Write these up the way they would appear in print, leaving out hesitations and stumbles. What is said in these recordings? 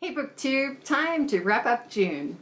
Hey BookTube, time to wrap up June.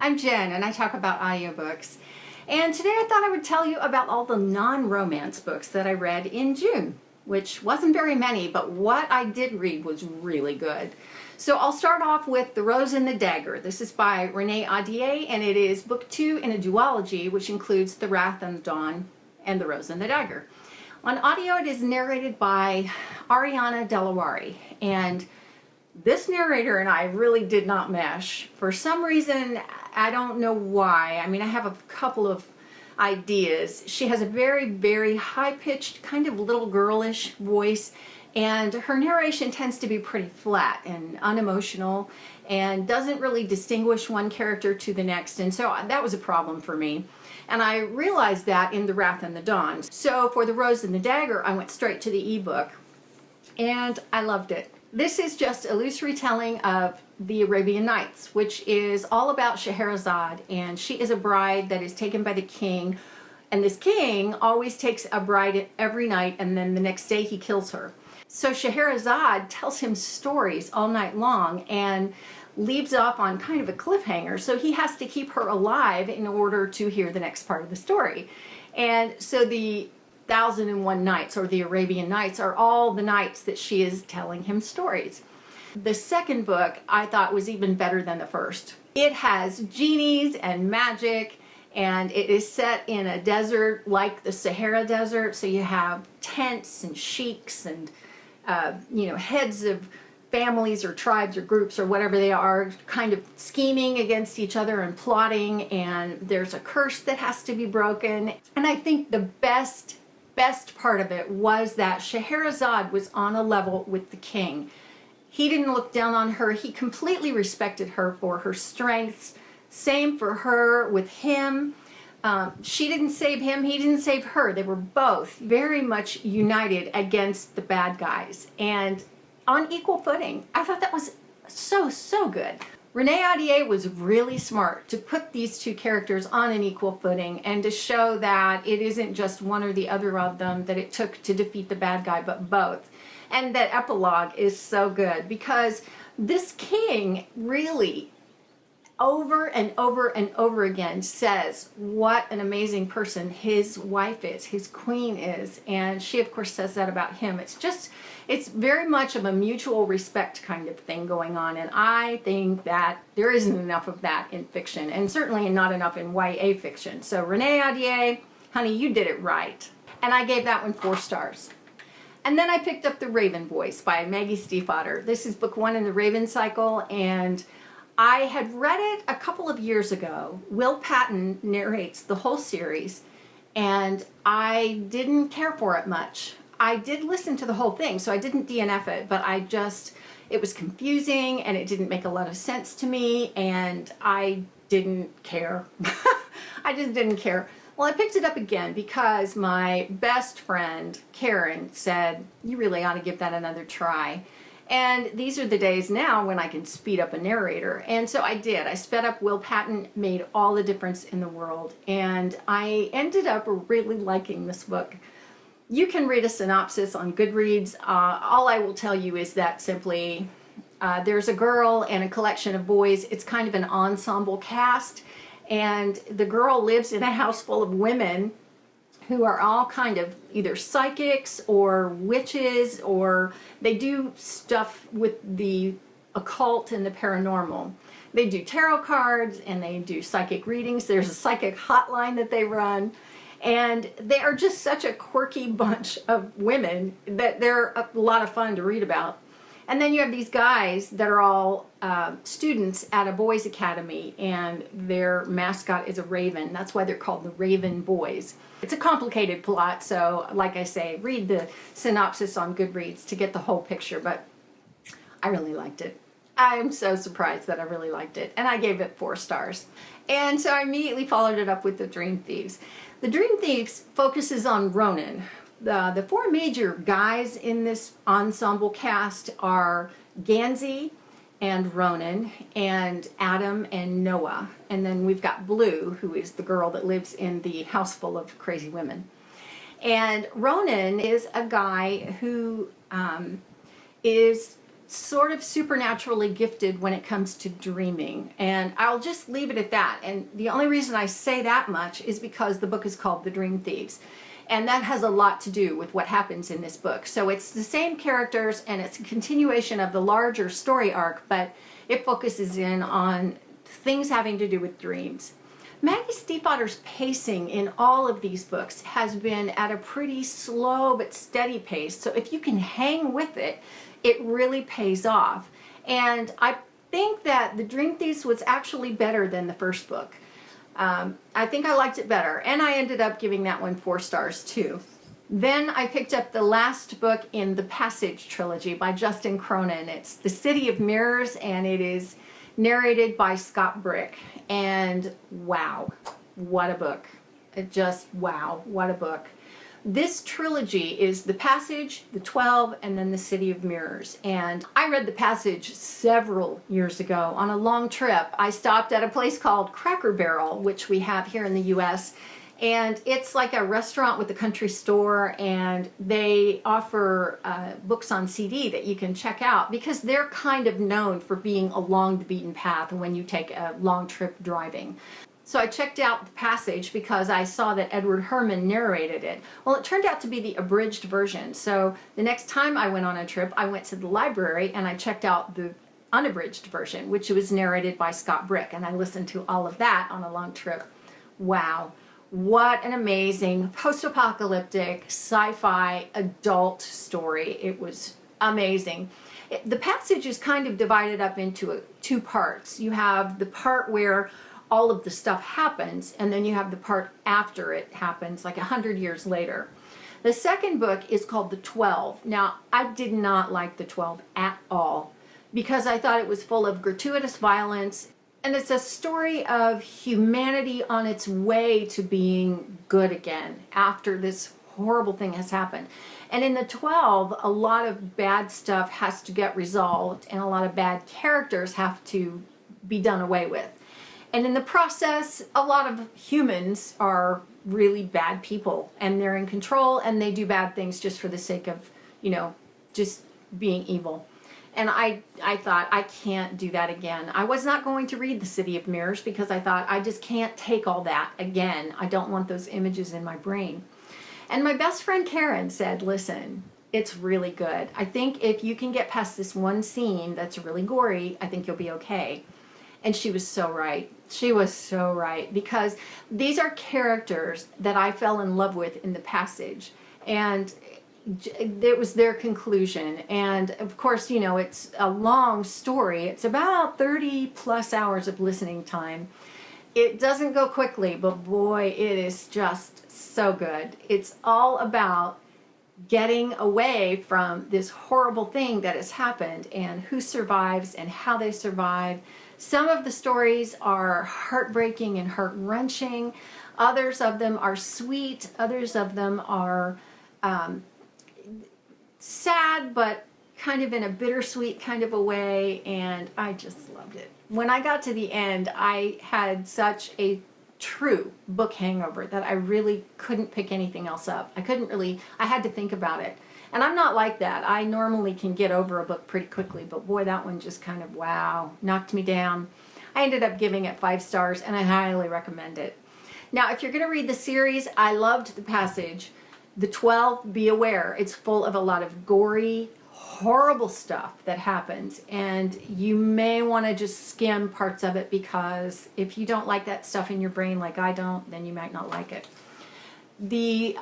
I'm Jen and I talk about audiobooks. And today I thought I would tell you about all the non-romance books that I read in June, which wasn't very many, but what I did read was really good. So I'll start off with The Rose and the Dagger. This is by Renee Ahdieh, and it is book 2 in a duology, which includes The Wrath and the Dawn and The Rose and the Dagger. On audio, it is narrated by Ariana Delaware, and this narrator and I really did not mesh. For some reason, I don't know why. I mean, I have a couple of ideas. She has a very, very high-pitched, kind of little girlish voice, and her narration tends to be pretty flat and unemotional and doesn't really distinguish one character to the next, and so that was a problem for me. And I realized that in The Wrath and the Dawn. So for The Rose and the Dagger, I went straight to the ebook, and I loved it. This is just a loose retelling of the Arabian Nights, which is all about Scheherazade, and she is a bride that is taken by the king, and this king always takes a bride every night, and then the next day he kills her. So Scheherazade tells him stories all night long and leaves off on kind of a cliffhanger, so he has to keep her alive in order to hear the next part of the story. And so the 1001 Nights, or the Arabian Nights, are all the nights that she is telling him stories. The second book I thought was even better than the first. It has genies and magic, and it is set in a desert like the Sahara Desert, so you have tents and sheiks and heads of families or tribes or groups or whatever they are, kind of scheming against each other and plotting, and there's a curse that has to be broken. And I think the best part of it was that Scheherazade was on a level with the king. He didn't look down on her. He completely respected her for her strengths. Same for her with him. She didn't save him, he didn't save her. They were both very much united against the bad guys and on equal footing. I thought that was so good. Renee Ahdieh was really smart to put these two characters on an equal footing and to show that it isn't just one or the other of them that it took to defeat the bad guy, but both. And that epilogue is so good because this king really over and over and over again says what an amazing person his wife is, his queen is, and she of course says that about him. It's very much of a mutual respect kind of thing going on, and I think that there isn't enough of that in fiction, and certainly not enough in YA fiction. So Renee Ahdieh, honey, you did it right. And I gave that one 4 stars. And then I picked up The Raven Voice by Maggie Stievfater. This is book 1 in the Raven cycle, and I had read it a couple of years ago. Will Patton narrates the whole series, and I didn't care for it much. I did listen to the whole thing, so I didn't DNF it, but it was confusing, and it didn't make a lot of sense to me, and I didn't care. I just didn't care. Well, I picked it up again because my best friend, Karen, said, you really ought to give that another try. And these are the days now when I can speed up a narrator. And so I did. I sped up Will Patton, made all the difference in the world. And I ended up really liking this book. You can read a synopsis on Goodreads. All I will tell you is that simply there's a girl and a collection of boys. It's kind of an ensemble cast. And the girl lives in a house full of women who are all kind of either psychics or witches, or they do stuff with the occult and the paranormal. They do tarot cards and they do psychic readings. There's a psychic hotline that they run. And they are just such a quirky bunch of women that they're a lot of fun to read about. And then you have these guys that are all students at a boys' academy, and their mascot is a raven. That's why they're called the Raven Boys. It's a complicated plot, so like I say, read the synopsis on Goodreads to get the whole picture, but I really liked it. I'm so surprised that I really liked it, and I gave it 4 stars. And so I immediately followed it up with The Dream Thieves. The Dream Thieves focuses on Cronin. The 4 major guys in this ensemble cast are Gansey and Ronan and Adam and Noah. And then we've got Blue, who is the girl that lives in the house full of crazy women. And Ronan is a guy who is sort of supernaturally gifted when it comes to dreaming. And I'll just leave it at that. And the only reason I say that much is because the book is called The Dream Thieves. And that has a lot to do with what happens in this book. So it's the same characters and it's a continuation of the larger story arc, but it focuses in on things having to do with dreams. Maggie Stievfater's pacing in all of these books has been at a pretty slow but steady pace. So if you can hang with it, it really pays off. And I think that The Dream Thieves was actually better than the first book. I think I liked it better, and I ended up giving that one 4 stars too. Then I picked up the last book in the Passage trilogy by Justin Cronin. It's The City of Mirrors, and it is narrated by Scott Brick. And wow, what a book. Wow, what a book. This trilogy is The Passage, The 12, and then The City of Mirrors. And I read The Passage several years ago on a long trip. I stopped at a place called Cracker Barrel, which we have here in the U.S., and it's like a restaurant with a country store, and they offer books on CD that you can check out because they're kind of known for being along the beaten path when you take a long trip driving. So I checked out The Passage because I saw that Edward Herman narrated it. Well, it turned out to be the abridged version. So the next time I went on a trip, I went to the library and I checked out the unabridged version, which was narrated by Scott Brick. And I listened to all of that on a long trip. Wow. What an amazing post-apocalyptic sci-fi adult story. It was amazing. The Passage is kind of divided up into 2 parts. You have the part where all of the stuff happens, and then you have the part after it happens, like 100 years later. The second book is called The 12. Now, I did not like The 12 at all because I thought it was full of gratuitous violence, and it's a story of humanity on its way to being good again after this horrible thing has happened. And in The 12, a lot of bad stuff has to get resolved, and a lot of bad characters have to be done away with. And in the process, a lot of humans are really bad people, and they're in control, and they do bad things just for the sake of, just being evil. And I thought, I can't do that again. I was not going to read The City of Mirrors because I thought, I just can't take all that again. I don't want those images in my brain. And my best friend Karen said, listen, it's really good. I think if you can get past this one scene that's really gory, I think you'll be okay. And she was so right. She was so right, because these are characters that I fell in love with in The Passage, and it was their conclusion. And of course, it's a long story. It's about 30 plus hours of listening time. It doesn't go quickly, but boy, it is just so good. It's all about getting away from this horrible thing that has happened and who survives and how they survive. Some of the stories are heartbreaking and heart-wrenching. Others of them are sweet. Others of them are sad, but kind of in a bittersweet kind of a way. And I just loved it. When I got to the end, I had such a true book hangover that I really couldn't pick anything else up. I had to think about it. And I'm not like that. I normally can get over a book pretty quickly, but boy, that one just kind of, wow, knocked me down. I ended up giving it 5 stars, and I highly recommend it. Now, if you're going to read the series, I loved The Passage. The 12, be aware, it's full of a lot of gory, horrible stuff that happens, and you may want to just skim parts of it, because if you don't like that stuff in your brain like I don't, then you might not like it. The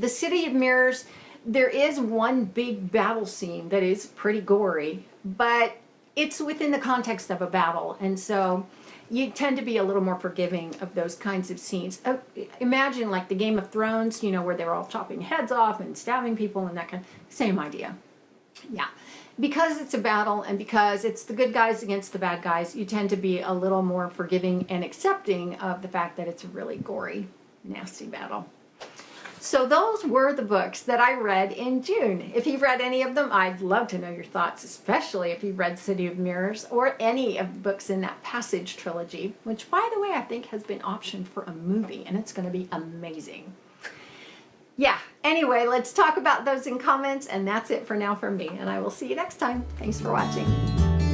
City of Mirrors, there is one big battle scene that is pretty gory, but it's within the context of a battle, and so you tend to be a little more forgiving of those kinds of scenes. Imagine like the Game of Thrones, where they're all chopping heads off and stabbing people and that kind of, same idea. Yeah, because it's a battle and because it's the good guys against the bad guys, you tend to be a little more forgiving and accepting of the fact that it's a really gory, nasty battle. So those were the books that I read in June. If you've read any of them, I'd love to know your thoughts, especially if you've read City of Mirrors or any of the books in that Passage trilogy, which, by the way, I think has been optioned for a movie, and it's going to be amazing. Yeah, anyway, let's talk about those in comments, and that's it for now from me, and I will see you next time. Thanks for watching.